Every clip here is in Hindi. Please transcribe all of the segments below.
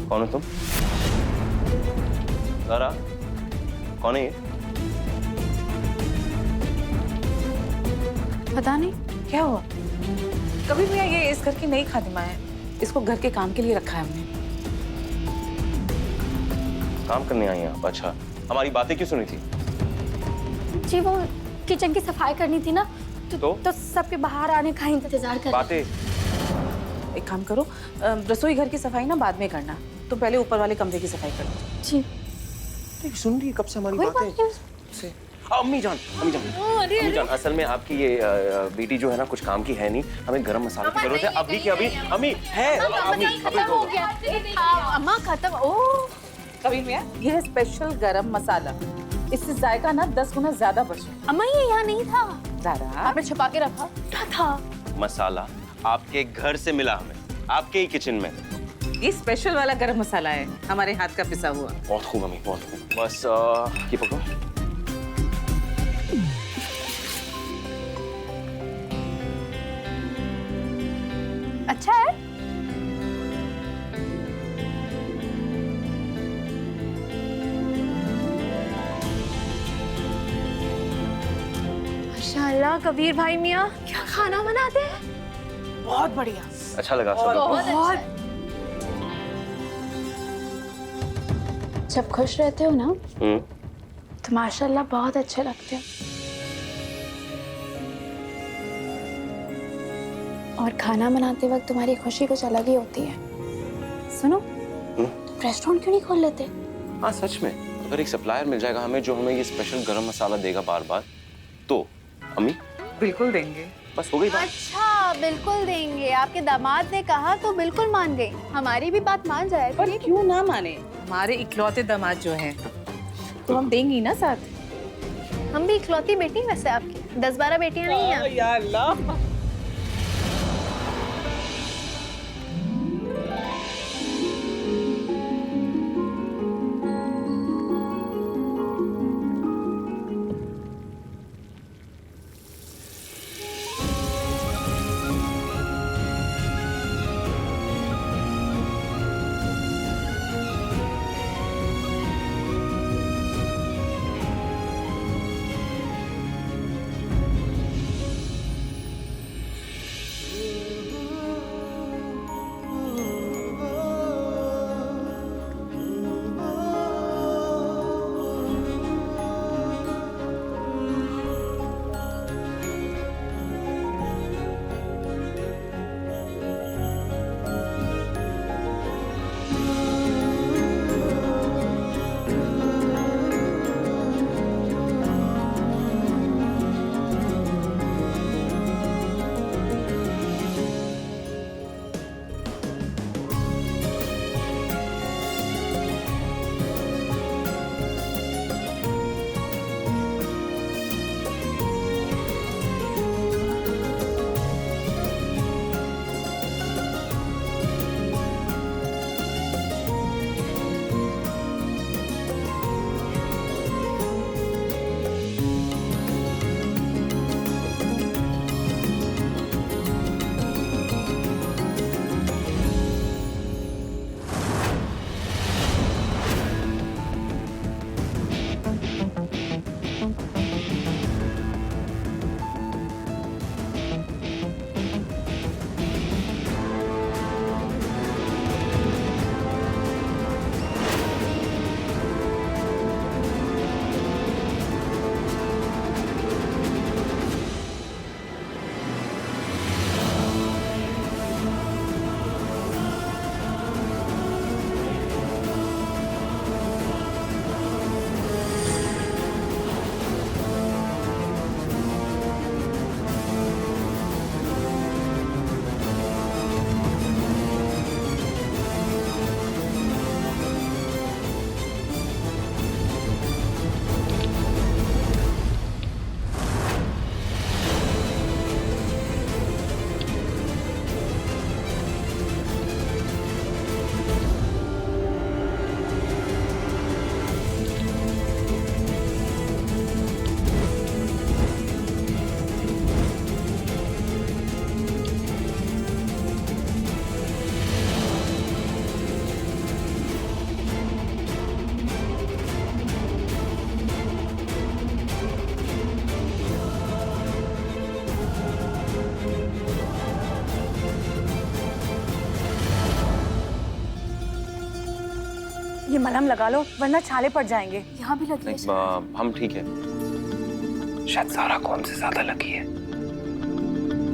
कौन हो तुम? ज़ारा, कौन है ये? पता नहीं क्या हुआ। कभी भी ये इस घर की नई खादिमा है, इसको घर के काम के लिए रखा है हमने। काम करने आई हैं आप? अच्छा, हमारी बातें क्यों सुनी थी? जी वो किचन की सफाई करनी थी ना, तो सबके बाहर आने का इंतजार कर। बातें? एक काम करो, रसोई घर की सफाई ना बाद में करना, तो पहले ऊपर वाले कमरे की सफाई कर लो। जी तो सुन रही है कब से हमारी कोई बातें? बात नहीं। अम्मी जान, अम्मी जान, असल में आपकी ये बेटी जो है ना कुछ काम की है नहीं, हमें गरम मसाले की जरूरत है अभी की अभी। अम्मी है, अम्मी अभी हो गया अम्मा खत्म। ओह कभी भी ये है स्पेशल गरम मसाला, इससे जायका ना 10 गुना ज्यादा बढ़े। अम्मा ये यहाँ नहीं था, ज़ारा आपने छुपा के रखा क्या था? मसाला आपके घर से मिला हमें, आपके ही किचन में। ये स्पेशल वाला गरम मसाला है, हमारे हाथ का पिसा हुआ। बहुत खूब अम्मी, बहुत खूब। बस ये पकड़ो। अच्छा है। माशाल्लाह कबीर भाई मियाँ क्या खाना बनाते हैं। बहुत बढ़िया। अच्छा लगा सब लोग? बहुत। जब खुश रहते हो ना तो माशाल्लाह बहुत अच्छे लगते हो। और खाना बनाते वक्त तुम्हारी खुशी कुछ अलग ही होती है। सुनो, रेस्टोरेंट क्यों नहीं खोल लेते? हाँ सच में, अगर एक सप्लायर मिल जाएगा हमें जो हमें ये स्पेशल गरम मसाला देगा बार बार, तो अम्मी बिल्कुल देंगे। बस हो गई बात। अच्छा बिल्कुल देंगे, आपके दामाद ने कहा तो बिल्कुल मान गई। हमारी भी बात मान जाए पर क्यों ना माने, हमारे इकलौते दामाद जो हैं, तो हम देंगी ना साथ। हम भी इकलौती बेटी वैसे आपकी, 10-12 बेटियां नहीं हैं। या अल्लाह। ये मलहम लगा लो वरना छाले पड़ जाएंगे। यहाँ भी लगी है। हम ठीक है। शायद सारा को हमसे ज्यादा लगी है।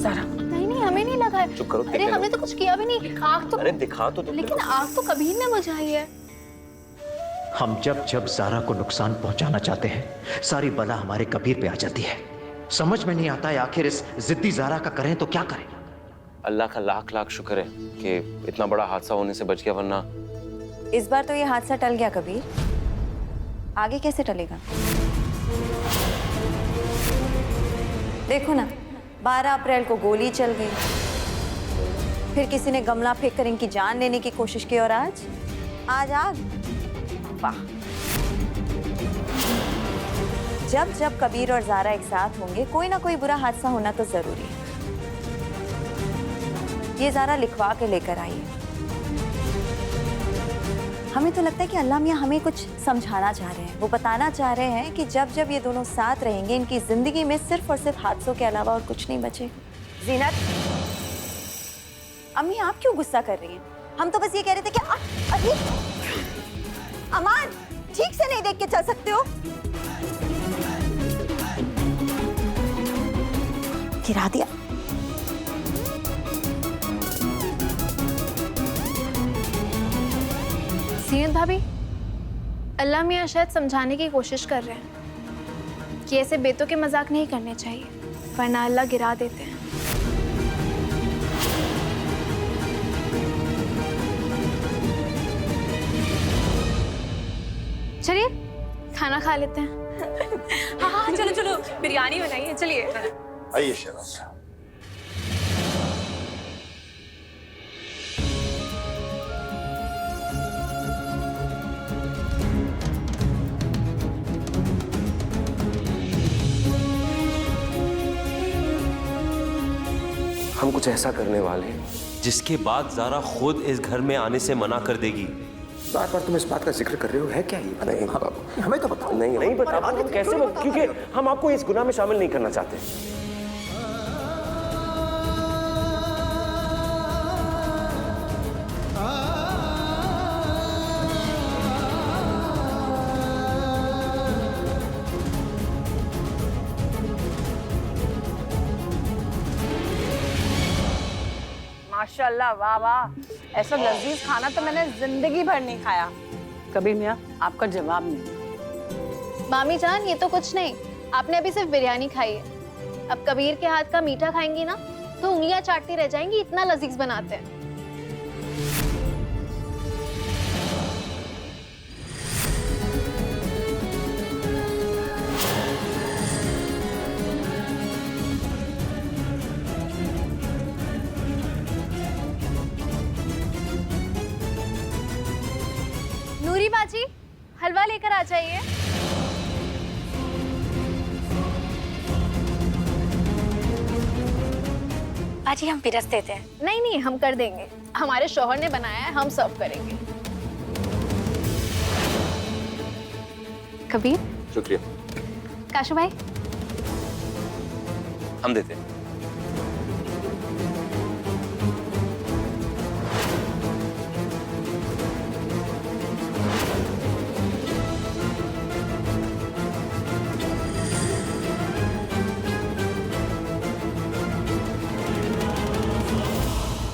सारा नहीं नहीं, हमें नहीं लगा है। चुप करो। अरे हमने तो कुछ किया भी नहीं। आग तो, अरे दिखा तो दो। लेकिन आग तो कबीर ने बुझाई है। हम जब जब ज़ारा को नुकसान पहुंचाना चाहते हैं, सारी बला हमारे कबीर पे आ जाती है। समझ में नहीं आता है आखिर इस जिद्दी ज़ारा का करें तो क्या करें। अल्लाह का लाख लाख शुक्र है कि इतना बड़ा हादसा होने से बच गया, वरना इस बार तो ये हादसा टल गया कबीर, आगे कैसे टलेगा? देखो ना, 12 अप्रैल को गोली चल गई, फिर किसी ने गमला फेंक कर इनकी जान लेने की कोशिश की, और आज आग। वाह! जब जब कबीर और ज़ारा एक साथ होंगे, कोई ना कोई बुरा हादसा होना तो जरूरी है। ये ज़ारा लिखवा के लेकर आई है। हमें तो लगता है कि अल्लाह मियाँ हमें कुछ समझाना चाह रहे हैं। वो बताना चाह रहे हैं कि जब जब ये दोनों साथ रहेंगे, इनकी जिंदगी में सिर्फ और सिर्फ हादसों के अलावा और कुछ नहीं बचेगा। ज़ीनत, अम्मी आप क्यों गुस्सा कर रही हैं? हम तो बस ये कह रहे थे कि अरे अमान, ठीक से नहीं देख के चल सकते हो? गिरा दिया। सीनत भाभी, अल्लाह मियाँ शायद समझाने की कोशिश कर रहे हैं कि ऐसे बेतों के मजाक नहीं करने चाहिए, वरना अल्लाह गिरा देते हैं। चलिए खाना खा लेते हैं। हाँ, चलो चलो, बिरयानी बनाइए, चलिए। आइए शहनाज। हम कुछ ऐसा करने वाले हैं जिसके बाद ज़ारा खुद इस घर में आने से मना कर देगी। बार बार तुम इस बात का जिक्र कर रहे हो, है क्या ये? नहीं बाबू, हमें तो बताओ। नहीं बता पाओ कैसे, क्योंकि हम आपको इस गुनाह में शामिल नहीं करना चाहते। माशाल्लाह, वाह वाह, ऐसा लजीज खाना तो मैंने जिंदगी भर नहीं खाया। कबीर मियाँ, आपका जवाब नहीं। मामी जान, ये तो कुछ नहीं, आपने अभी सिर्फ बिरयानी खाई है। अब कबीर के हाथ का मीठा खाएंगी ना तो उंगलियां चाटती रह जाएंगी, इतना लजीज बनाते हैं। नूरी बाजी, हलवा लेकर आ जाइए। बाजी हम पिरस देते हैं। नहीं नहीं, हम कर देंगे, हमारे शौहर ने बनाया है, हम सर्व करेंगे। कबीर, शुक्रिया। काशू भाई, हम देते हैं।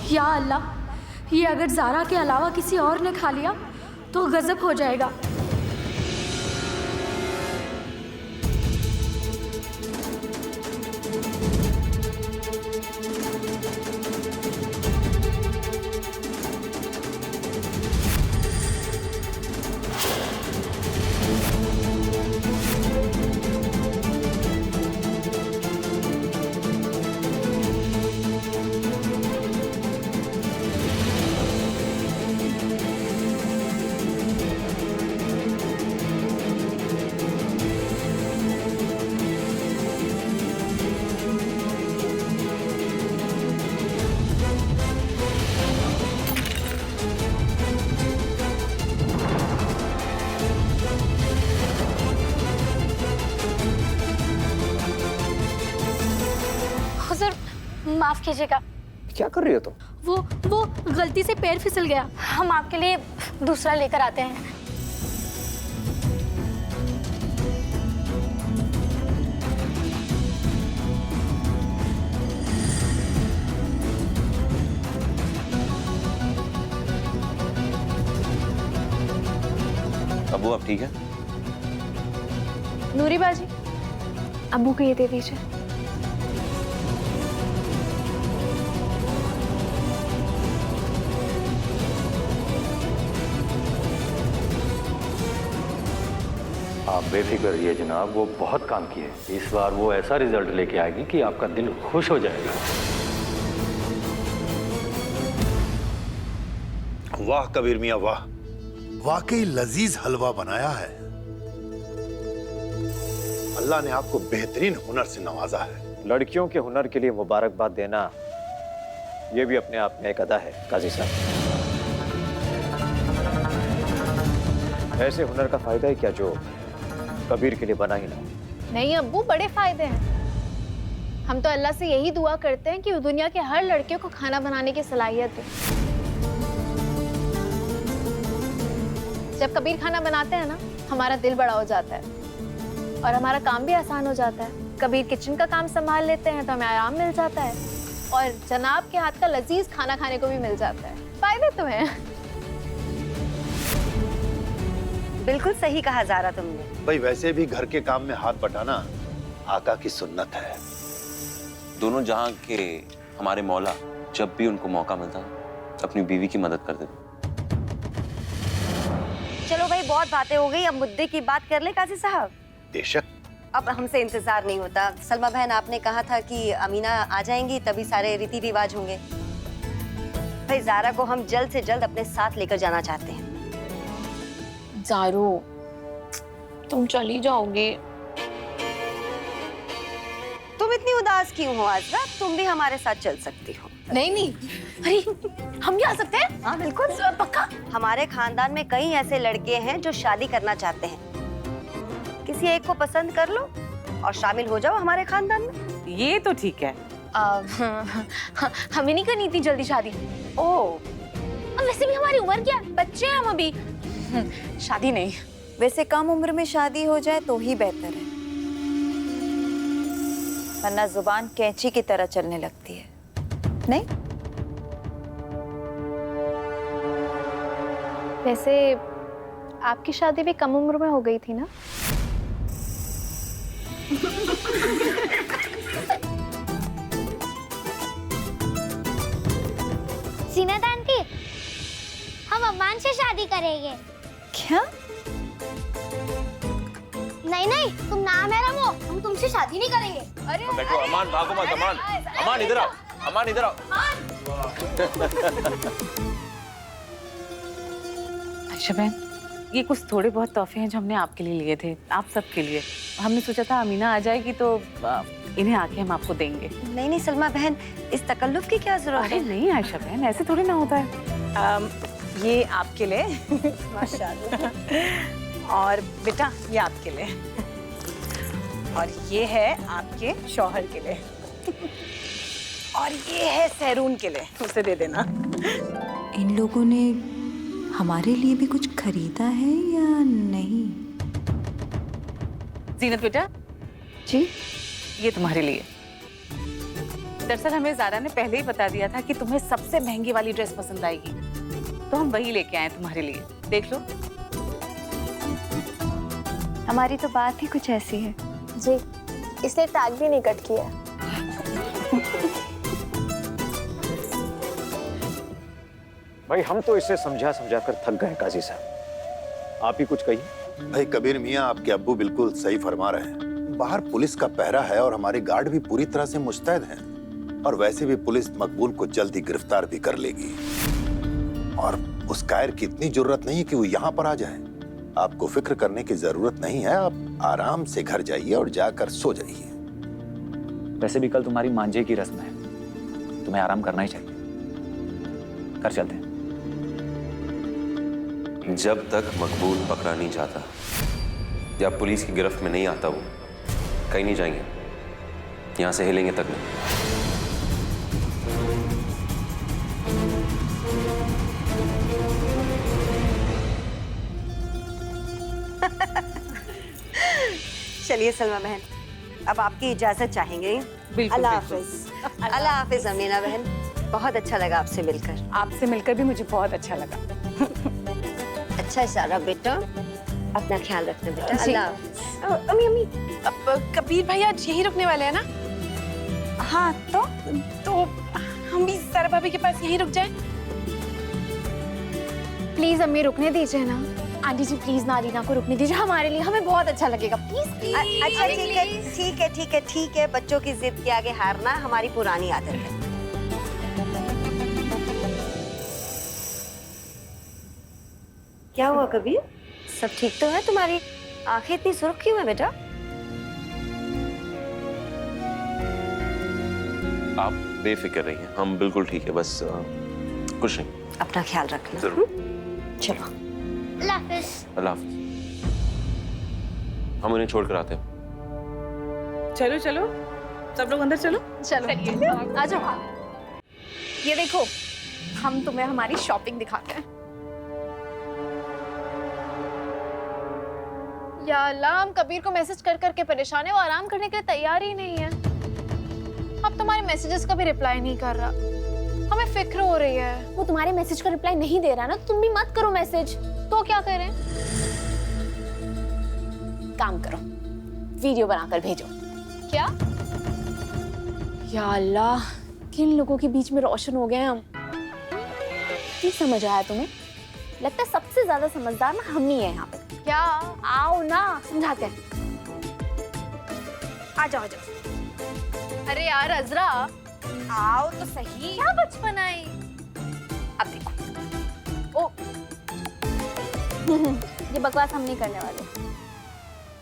या अल्लाह, ये अगर ज़ारा के अलावा किसी और ने खा लिया तो गजब हो जाएगा। माफ कीजिएगा। क्या कर रही हो तुम? वो गलती से पैर फिसल गया। हम आपके लिए दूसरा लेकर आते हैं। अब्बू आप ठीक है? नूरी बाजी, अब्बू को ये दे दीजिए। आप बेफिक्र रहिए जनाब, वो बहुत काम की है। इस बार वो ऐसा रिजल्ट लेके आएगी कि आपका दिल खुश हो जाएगा। वाह कबीर मियां वाह, वाकई लजीज हलवा बनाया है। अल्लाह ने आपको बेहतरीन हुनर से नवाजा है। लड़कियों के हुनर के लिए मुबारकबाद देना ये भी अपने आप में एक अदा है काजी साहब। ऐसे हुनर का फायदा है क्या जो कबीर के लिए बना ही ना हो। नहीं अब्बू, बड़े फायदे हैं। हम तो अल्लाह से यही दुआ करते हैं कि वो दुनिया के हर लड़के को खाना बनाने की सलाहियत दे। जब कबीर खाना बनाते हैं ना, हमारा दिल बड़ा हो जाता है और हमारा काम भी आसान हो जाता है। कबीर किचन का काम संभाल लेते हैं तो हमें आराम मिल जाता है और जनाब के हाथ का लजीज खाना खाने को भी मिल जाता है। फायदे तो हैं। बिल्कुल सही कहा ज़ारा तुमने। भाई वैसे भी घर के काम में हाथ बटाना आका की सुन्नत है। दोनों जहां के हमारे मौला जब भी उनको मौका मिलता अपनी बीवी की मदद कर देते। चलो भाई, बहुत बातें हो गई, अब मुद्दे की बात कर ले काजी साहब। बेशक। अब हमसे इंतजार नहीं होता। सलमा बहन, आपने कहा था कि अमीना आ जाएंगी तभी सारे रीति रिवाज होंगे। भाई ज़ारा को हम जल्द से जल्द अपने साथ लेकर जाना चाहते हैं। ज़ारू, तुम चली जाओगे? तुम इतनी उदास क्यों हो आजरा? तुम भी हमारे साथ चल सकती हो। नहीं नहीं, अरे हम भी आ सकते हैं? हाँ बिल्कुल, पक्का। हमारे खानदान में कई ऐसे लड़के हैं जो शादी करना चाहते हैं। किसी एक को पसंद कर लो और शामिल हो जाओ हमारे खानदान में। ये तो ठीक है। हमें नहीं करनी इतनी जल्दी शादी। ओह, वैसे भी हमारी उम्र क्या है? बच्चे हैं हम अभी। शादी नहीं। वैसे कम उम्र में शादी हो जाए तो ही बेहतर है, वरना जुबान कैंची की तरह चलने लगती है। नहीं? वैसे आपकी शादी भी कम उम्र में हो गई थी ना? सीनत आंटी, हम अम्मान से शादी करेंगे। क्या? नहीं नहीं, तुम नाम है रमो, हम तुमसे शादी नहीं करेंगे। अरे बैठो अमान, भागो मत अमान। अमान इधर आओ, अमान इधर आओ। आयशा बहन, ये कुछ थोड़े बहुत तोहफे हैं जो हमने आपके लिए लिए थे, आप सबके लिए। हमने सोचा था अमीना आ जाएगी तो इन्हें आके हम आपको देंगे। नहीं नहीं सलमा बहन, इस तकल्लुफ की क्या जरूरत अरे है? नहीं आयशा बहन, ऐसे थोड़ी ना होता है। ये आपके लिए। माशाल्लाह। और बेटा ये आपके लिए, और ये है आपके शौहर के लिए, और ये है सहरून के लिए, उसे दे देना। इन लोगों ने हमारे लिए भी कुछ खरीदा है या नहीं? जीनत बेटा जी, ये तुम्हारे लिए। दरअसल हमें ज़ारा ने पहले ही बता दिया था कि तुम्हें सबसे महंगी वाली ड्रेस पसंद आएगी, तो हम वही लेके आए तुम्हारे लिए। देख लो। हमारी तो बात ही कुछ ऐसी है। जी, इसलिए टैग भी नहीं कट किया। भाई हम तो इसे समझा समझा कर थक गए काजी साहब, आप ही कुछ कहिए। भाई कबीर मियां, आपके अब्बू बिल्कुल सही फरमा रहे हैं। बाहर पुलिस का पहरा है और हमारे गार्ड भी पूरी तरह से मुस्तैद हैं। और वैसे भी पुलिस मकबूल को जल्दी गिरफ्तार भी कर लेगी। और उस कायर की इतनी जरूरत नहीं है कि वो यहाँ पर आ जाए। आपको फिक्र करने की जरूरत नहीं है, आप आराम से घर जाइए और जाकर सो जाइए। वैसे भी कल तुम्हारी मांझे की रस्म है, तुम्हें आराम करना ही चाहिए। घर चलते हैं। जब तक मकबूल पकड़ा नहीं जाता या पुलिस की गिरफ्त में नहीं आता, वो कहीं नहीं जाएंगे, यहां से हिलेंगे तक नहीं। चलिए सलमा बहन, अब आपकी इजाजत चाहेंगे। बिल्कुल, अल्लाह बिल्कुल। हाफिज। अल्लाह हाफिज अमीना बहन, बहुत अच्छा लगा आपसे मिलकर। आपसे मिलकर भी मुझे बहुत अच्छा लगा। अच्छा इशारा बेटा, अपना ख्याल रखना बेटा। जी। अल्लाह हाफिज। अम्मी अम्मी, अब कबीर भाई आज यही रुकने वाले हैं ना? हाँ तो हम भी सारा भाभी के पास यहीं रुक जाए। प्लीज अम्मी रुकने दीजिए ना। आंटी जी प्लीज नारीना को रुकने दीजिए, हमारे लिए हमें बहुत अच्छा लगेगा। Please please. अच्छा ठीक है। बच्चों की जिद के आगे हारना हमारी पुरानी आदत है। क्या हुआ कबीर? सब ठीक तो है? तुम्हारी आंखें इतनी सुर्ख क्यों है बेटा? आप बेफिक्र रहिए, हम बिल्कुल ठीक है, बस कुछ नहीं। अपना ख्याल रखना। जरूर। चलो। अल्लाह हाफिज। अल्लाह हाफिज। हम उन्हें छोड़ कर आते हैं। चलो चलो, सब लोग अंदर चलो। चलो आ जाओ। ये देखो, हम तुम्हें हमारी शॉपिंग दिखाते हैं। या अल्लाह, हम कबीर को मैसेज कर करके परेशान है, वो आराम करने के लिए तैयार ही नहीं है। अब तुम्हारे मैसेजेस का भी रिप्लाई नहीं कर रहा, हमें फिक्र हो रही है। वो तुम्हारे मैसेज का रिप्लाई नहीं दे रहा ना, तुम भी मत करो मैसेज। तो क्या करें? काम करो, वीडियो बनाकर भेजो। क्या? या अल्लाह, किन लोगों के बीच में रोशन हो गए हम। नहीं समझ आया तुम्हें? लगता है सबसे ज्यादा समझदार ना हम ही है यहाँ पे। क्या? आओ ना, समझाते हैं। आ जाओ। अरे यार अजरा, आओ तो सही। क्या बचपन आई। अब देखो, ओ ये बकवास हम नहीं करने वाले।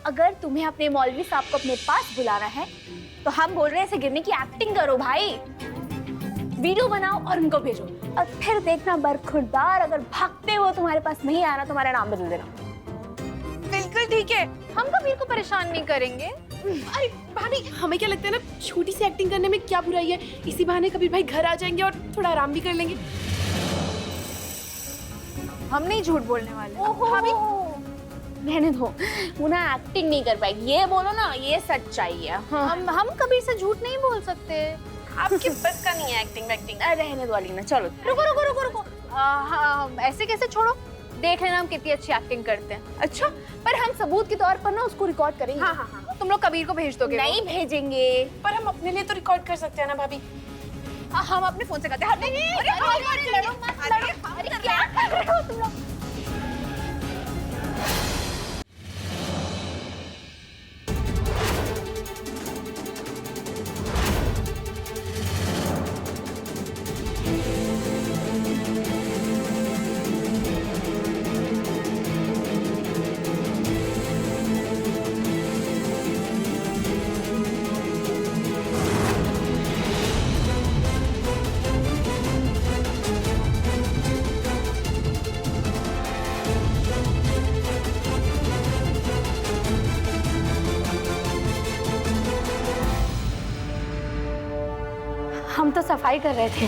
अगर तुम्हें अपने मौलवी साहब को अपने पास बुलाना है तो हम बोल रहे हैं ऐसे गिरने की एक्टिंग करो भाई। वीडियो बनाओ और उनको भेजो, और फिर देखना बरखुरदार अगर भागते हुए तुम्हारे पास नहीं आया ना, तुम्हारा नाम बदल देना। बिल्कुल ठीक है। हम कबीर को परेशान नहीं करेंगे। अरे भाभी, हमें क्या लगता है ना, छोटी सी एक्टिंग करने में क्या बुराई है? इसी बहाने कबीर भाई घर आ जाएंगे और थोड़ा आराम भी कर लेंगे। हम नहीं झूठ बोलने वाले। भाभी रहने दो, वो ना एक्टिंग नहीं कर पाएगी। ये बोलो ना, ये सच्चाई है। हाँ। हम कबीर से झूठ नहीं बोल सकते। आपके बस का नहीं है एक्टिंग वैक्टिंग। रहने दो अलीना, चलो। रुको। हाँ, ऐसे कैसे छोड़ो? देख लेना हम कितनी अच्छी एक्टिंग करते हैं। अच्छा, पर हम सबूत के तौर पर ना उसको रिकॉर्ड करेंगे। हाँ। तुम लोग कबीर को भेज दोगे? नहीं भेजेंगे, पर हम अपने लिए तो रिकॉर्ड कर सकते हैं ना भाभी। हम अपने फोन से करते हैं। अरे लड़ो मत, लड़ो। अरे क्या कर रहे हो तुम लोग? हम तो सफाई कर रहे थे।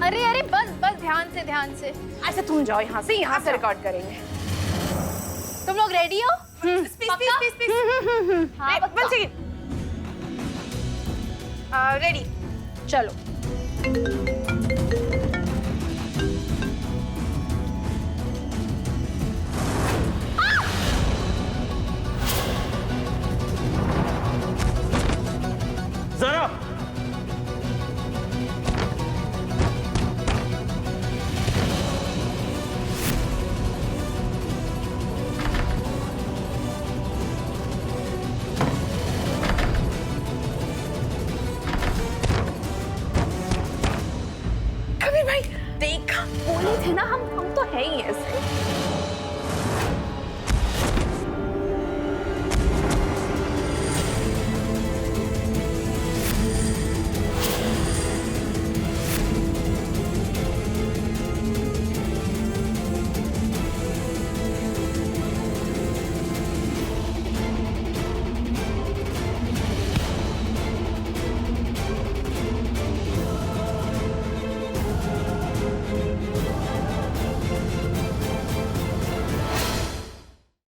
अरे बस ध्यान से। अच्छा तुम जाओ यहाँ से रिकॉर्ड करेंगे। तुम लोग रेडी हो? हाँ, पक्का? रेडी। चलो। जरा कबीर भाई देखा, बोले थे ना हम तो है ही ऐसे।